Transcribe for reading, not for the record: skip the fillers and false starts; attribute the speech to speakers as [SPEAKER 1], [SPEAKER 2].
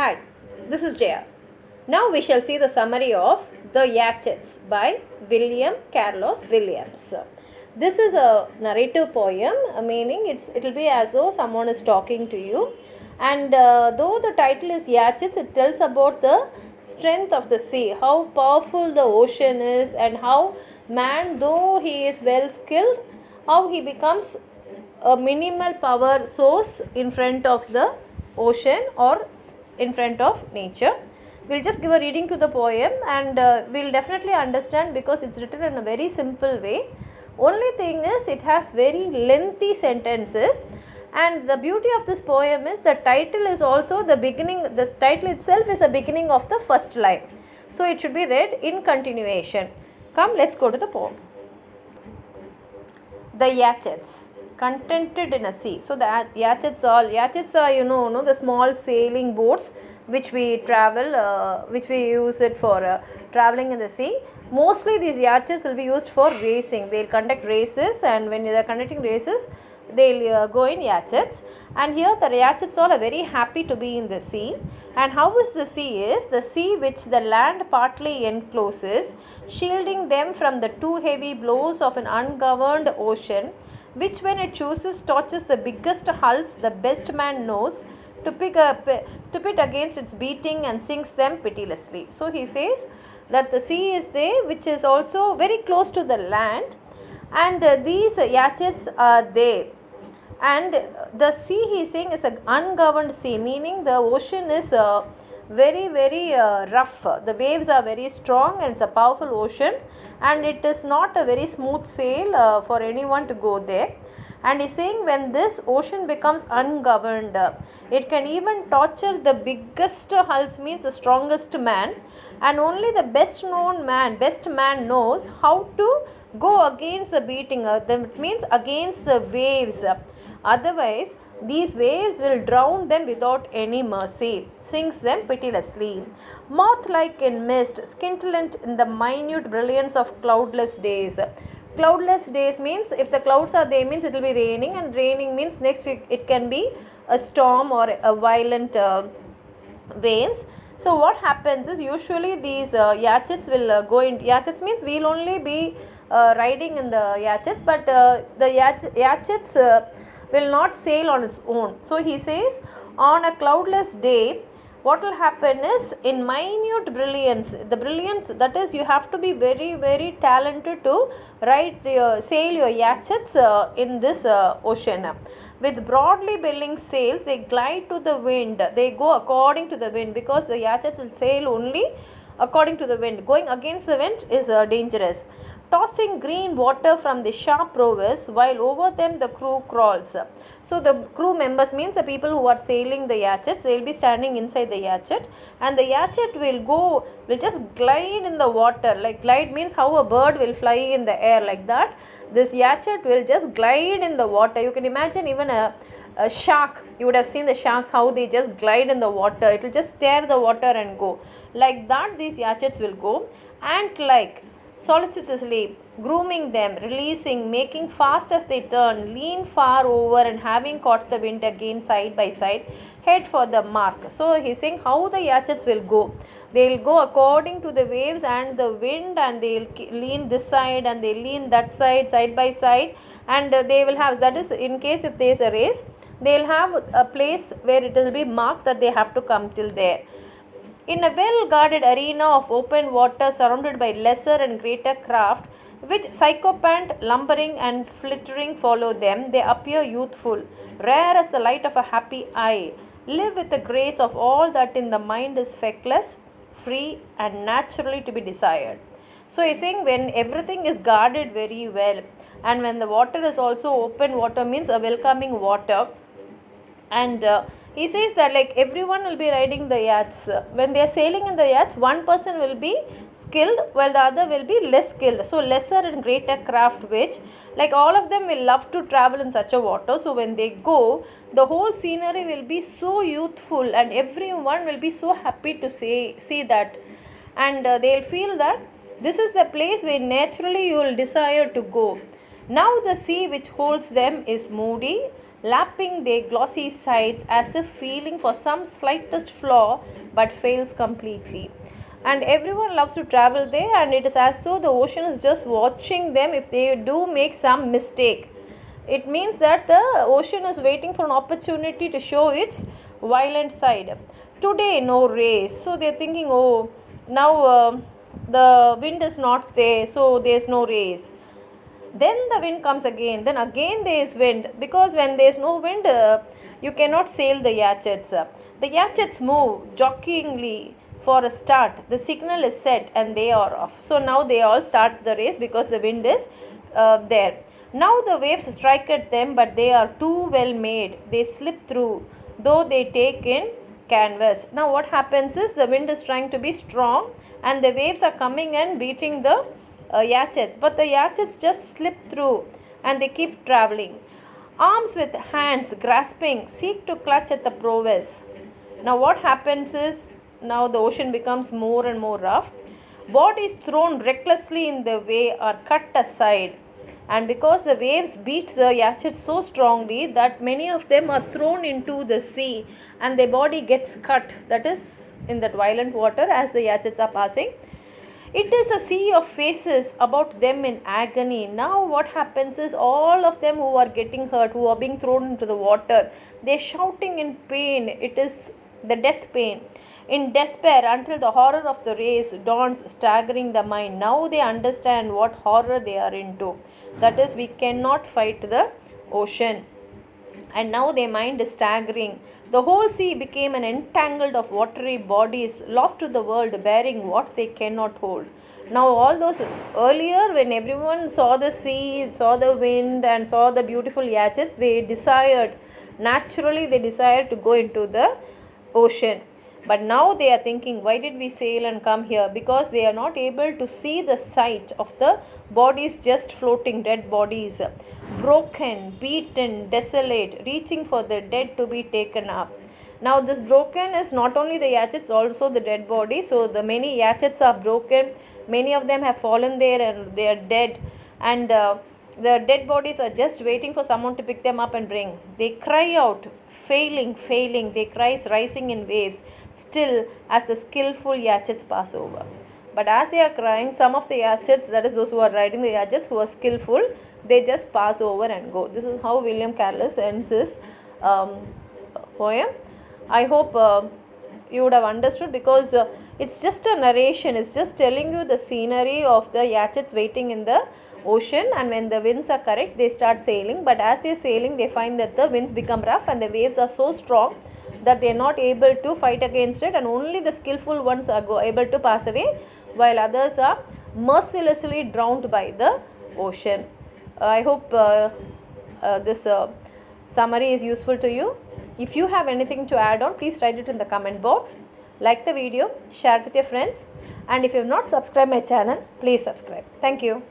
[SPEAKER 1] Hi, this is Jaya. Now we shall see the summary of the Yachts by William Carlos Williams. This is a narrative poem, meaning it will be as though someone is talking to you. And though the title is Yachts, it tells about the strength of the sea, how powerful the ocean is, and how man, though he is well skilled, how he becomes a minimal power source in front of the ocean or in front of nature. We'll just give a reading to the poem and we'll definitely understand because it's written in a very simple way. Only thing is it has very lengthy sentences, and the beauty of this poem is the title is also the beginning. The title itself is the beginning of the first line, so it should be read in continuation. Come, let's go to the poem. The Yachts, contented in a sea. So the yachts are the small sailing boats which we travel, which we use it for traveling in the sea. Mostly these yachts will be used for racing. They'll conduct races, and when they are conducting races, they'll go in yachts. And here the yachts all are very happy to be in the sea. And how is the sea? Is the sea which the land partly encloses, shielding them from the too heavy blows of an ungoverned ocean, which when it chooses touches the biggest hulls the best man knows to pit against its beating and sinks them pitilessly. So he says that the sea is there, which is also very close to the land, and these yachts are there. And the sea, he is saying, is an ungoverned sea, meaning the ocean is very rough. The waves are very strong and it's a powerful ocean, and it is not a very smooth sail for anyone to go there. And he's saying when this ocean becomes ungoverned, it can even torture the biggest hulls, means the strongest man, and only the best man knows how to go against the beating. That means against the waves. Otherwise, these waves will drown them without any mercy, sinks them pitilessly. Moth-like in mist, scintillant in the minute brilliance of cloudless days. Cloudless days means if the clouds are there, means it will be raining, and raining means next it can be a storm or a violent waves. So what happens is usually these yachts will go in. Yachts means we'll only be riding in the yachts, but the yachts will not sail on its own. So he says on a cloudless day, what will happen is in minute brilliance, the brilliance, that is you have to be very talented to sail your yachts in this ocean. With broadly bellying sails, they glide to the wind. They go according to the wind, because the yachts will sail only according to the wind. Going against the wind is dangerous. Tossing green water from the sharp rowers, while over them the crew crawls. So the crew members means the people who are sailing the yachts, they will be standing inside the yacht, and the yacht will just glide in the water. Like glide means how a bird will fly in the air, like that. This yacht will just glide in the water. You can imagine even a shark. You would have seen the sharks, how they just glide in the water. It will just tear the water and go. Like that these yachts will go. Ant-like, solicitously grooming them, releasing, making fast as they turn, lean far over, and having caught the wind again side by side, head for the mark. So he's saying how the yachts will go. They will go according to the waves and the wind, and they will lean this side and they lean that side by side, and they will have, that is in case if there is a race, they will have a place where it will be marked that they have to come till there. In a well-guarded arena of open water surrounded by lesser and greater craft, which sycophant, lumbering and flittering follow them, they appear youthful, rare as the light of a happy eye, live with the grace of all that in the mind is feckless, free and naturally to be desired. So he's saying when everything is guarded very well, and when the water is also open water, means a welcoming water, and he says that like everyone will be riding the yachts. When they are sailing in the yachts, one person will be skilled while the other will be less skilled. So lesser and greater craft, which like all of them will love to travel in such a water. So when they go, the whole scenery will be so youthful, and everyone will be so happy to see that, and they'll feel that this is the place where naturally you will desire to go. Now the sea which holds them is moody, lapping their glossy sides as if feeling for some slightest flaw, but fails completely. And everyone loves to travel there, and it is as though the ocean is just watching them if they do make some mistake. It means that the ocean is waiting for an opportunity to show its violent side. Today, no race. So they're thinking, oh, now the wind is not there, so there's no race. Then the wind comes again, then again there is wind, because when there is no wind, you cannot sail the yachts. The yachts move jockeyingly for a start. The signal is set and they are off. So now they all start the race because the wind is there. Now the waves strike at them, but they are too well made. They slip through, though they take in canvas. Now what happens is the wind is trying to be strong and the waves are coming and beating the yachts, but the yachts just slip through and they keep traveling. Arms with hands grasping seek to clutch at the prows. Now what happens is, now the ocean becomes more and more rough. Bodies thrown recklessly in the way are cut aside, and because the waves beat the yachts so strongly that many of them are thrown into the sea and their body gets cut, that is in that violent water as the yachts are passing. It is a sea of faces about them in agony. Now what happens is, all of them who are getting hurt, who are being thrown into the water, they are shouting in pain. It is the death pain. In despair, until the horror of the race dawns, staggering the mind. Now they understand what horror they are into. That is, we cannot fight the ocean. And now their mind is staggering. The whole sea became an entangled of watery bodies, lost to the world, bearing what they cannot hold. Now all those earlier, when everyone saw the sea, saw the wind and saw the beautiful yachts, they desired, naturally they desired to go into the ocean. But now they are thinking, why did we sail and come here? Because they are not able to see the sight of the bodies just floating, dead bodies, broken, beaten, desolate, reaching for the dead to be taken up. Now this broken is not only the yachts, also the dead body. So the many yachts are broken. Many of them have fallen there and they are dead. And the dead bodies are just waiting for someone to pick them up and bring. They cry out, failing. Their cries rising in waves, still as the skillful yachts pass over. But as they are crying, some of the yachts, that is those who are riding the yachts, who are skillful, they just pass over and go. This is how William Carlos ends his poem. I hope you would have understood, because it's just a narration. It's just telling you the scenery of the yachts waiting in the ocean, and when the winds are correct, they start sailing. But as they are sailing, they find that the winds become rough and the waves are so strong that they are not able to fight against it, and only the skillful ones are able to pass away, while others are mercilessly drowned by the ocean. I hope this summary is useful to you. If you have anything to add on, please write it in the comment box. Like the video, share it with your friends, and if you have not subscribed my channel, please subscribe. Thank you.